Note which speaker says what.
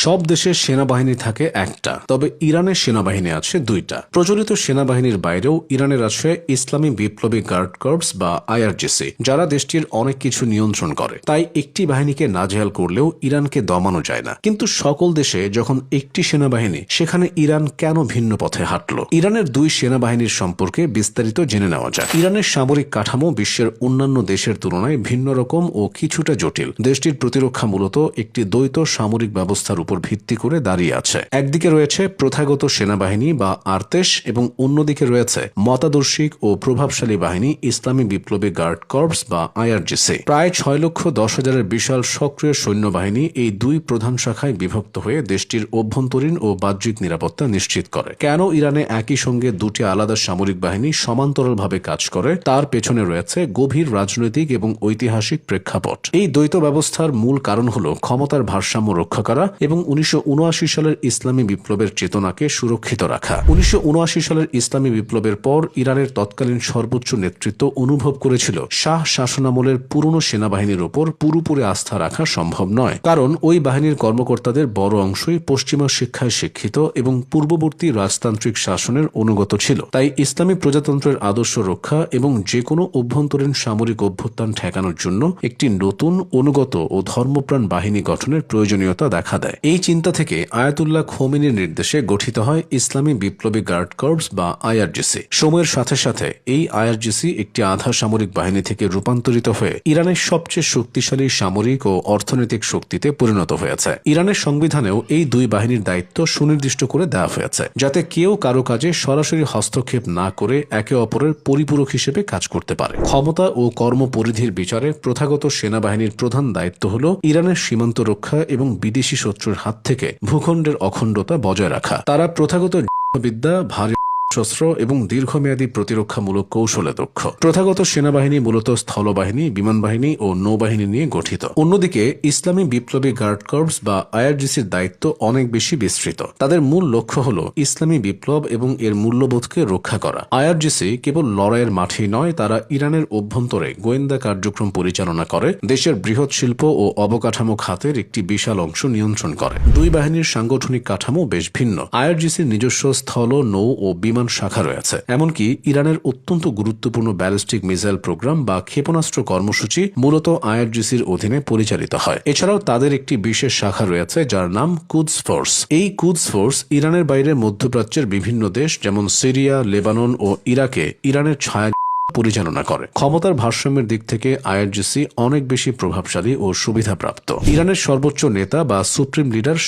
Speaker 1: সব দেশের সেনাবাহিনী থাকে একটা, তবে ইরানের সেনাবাহিনী আছে দুইটা। প্রচলিত সেনাবাহিনীর বাইরেও ইরানের আছে ইসলামী বিপ্লবী গার্ড কর্পস বা আইআরজিসি, যারা দেশটির অনেক কিছু নিয়ন্ত্রণ করে। তাই একটি বাহিনীকে নাজেহাল করলেও ইরানকে দমানো যায় না। কিন্তু সকল দেশে যখন একটি সেনাবাহিনী, সেখানে ইরান কেন ভিন্ন পথে হাঁটল? ইরানের দুই সেনাবাহিনীর সম্পর্কে বিস্তারিত জেনে নেওয়া যায়। ইরানের সামরিক কাঠামো বিশ্বের অন্যান্য দেশের তুলনায় ভিন্ন রকম ও কিছুটা জটিল। দেশটির প্রতিরক্ষা মূলত একটি দ্বৈত সামরিক ব্যবস্থার উপর ভিত্তি করে দাঁড়িয়ে আছে। একদিকে রয়েছে প্রথাগত সেনাবাহিনী বা আর্তেশ এবং অন্যদিকে রয়েছে মতাদর্শিক ও প্রভাবশালী বাহিনী ইসলামী বিপ্লবী গার্ড কর্পস বা আইআরজিসি। প্রায় 6,10,000-এর বিশাল সক্রিয় সৈন্যবাহিনী এই দুই প্রধান শাখায় বিভক্ত হয়ে দেশটির অভ্যন্তরীণ ও বাহ্যিক নিরাপত্তা নিশ্চিত করে। কেন ইরানে একই সঙ্গে দুটি আলাদা সামরিক বাহিনী সমান্তরালভাবে কাজ করে, তার পেছনে রয়েছে গভীর রাজনৈতিক এবং ঐতিহাসিক প্রেক্ষাপট। এই দ্বৈত ব্যবস্থার মূল কারণ হল ক্ষমতার ভারসাম্য রক্ষা করা এবং 1979 সালের ইসলামী বিপ্লবের চেতনাকে সুরক্ষিত রাখা। 1979 সালের ইসলামী বিপ্লবের পর ইরানের তৎকালীন সর্বোচ্চ নেতৃত্ব অনুভব করেছিল শাহ শাসনামলের পুরনো সেনাবাহিনীর ওপর পুরোপুরি আস্থা রাখা সম্ভব নয়, কারণ ওই বাহিনীর কর্মকর্তাদের বড় অংশই পশ্চিমা শিক্ষায় শিক্ষিত এবং পূর্ববর্তী রাজতান্ত্রিক শাসনের অনুগত ছিল। তাই ইসলামী প্রজাতন্ত্রের আদর্শ রক্ষা এবং যে কোনো অভ্যন্তরীণ সামরিক অভ্যুত্থান ঠেকানোর জন্য একটি নতুন অনুগত ও ধর্মপ্রাণ বাহিনী গঠনের প্রয়োজনীয়তা দেখা দেয়। এই চিন্তা থেকে আয়াতুল্লাহ খোমেনির নির্দেশে গঠিত হয় ইসলামী বিপ্লবী গার্ড কর্পস বা আইআরজিসি। সময়ের সাথে সাথে এই আইআরজিসি একটি আধা সামরিক বাহিনী থেকে রূপান্তরিত হয়ে ইরানের সবচেয়ে শক্তিশালী সামরিক ও অর্থনৈতিক শক্তিতে পরিণত হয়েছে। ইরানের সংবিধানেও এই দুই বাহিনীর দায়িত্ব সুনির্দিষ্ট করে দেওয়া হয়েছে, যাতে কেউ কারো কাজে সরাসরি হস্তক্ষেপ না করে একে অপরের পরিপূরক হিসেবে কাজ করতে পারে। ক্ষমতা ও কর্মপরিধির বিচারে প্রথাগত সেনাবাহিনীর প্রধান দায়িত্ব হল ইরানের সীমান্ত রক্ষা এবং বিদেশি শত্রুর হাত থেকে ভূখণ্ডের অখণ্ডতা বজায় রাখা। তারা প্রথাগত বিদ্যা, ভারী শস্ত্র এবং দীর্ঘমেয়াদী প্রতিরক্ষামূলক কৌশলে দক্ষ। প্রথাগত সেনাবাহিনী মূলত স্থলবাহিনী, বিমান বাহিনী ও নৌবাহিনী নিয়ে গঠিত। অন্যদিকে ইসলামী বিপ্লবী গার্ড কর্পস বা আইআরজিসির দায়িত্ব অনেক বেশি বিস্তৃত। তাদের মূল লক্ষ্য হল ইসলামী বিপ্লব এবং এর মূল্যবোধকে রক্ষা করা। আইআরজিসি কেবল লড়াইয়ের মাঠেই নয়, তারা ইরানের অভ্যন্তরে গোয়েন্দা কার্যক্রম পরিচালনা করে, দেশের বৃহৎ শিল্প ও অবকাঠামো খাতের একটি বিশাল অংশ নিয়ন্ত্রণ করে। দুই বাহিনীর সাংগঠনিক কাঠামো বেশ ভিন্ন। আইআরজিসির নিজস্ব স্থল, নৌ ও বিমান শাখা রয়েছে। এমনকি ইরানের অত্যন্ত গুরুত্বপূর্ণ ব্যালিস্টিক মিসাইল প্রোগ্রাম বা ক্ষেপণাস্ত্র কর্মসূচি মূলত আইআরজিসির অধীনে পরিচালিত হয়। এছাড়াও তাদের একটি বিশেষ শাখা রয়েছে যার নাম কুদস ফোর্স। এই কুদস ফোর্স ইরানের বাইরে মধ্যপ্রাচ্যের বিভিন্ন দেশ যেমন সিরিয়া, লেবানন ও ইরাকে ইরানের ছায়া পরিচালনা করে। ক্ষমতার ভারসাম্যের দিক থেকে আইআরজিসি অনেক বেশি প্রভাবশালী ও সুবিধাপ্রাপ্ত। ইরানের সর্বোচ্চ নেতা বা সুপ্রিম লিডার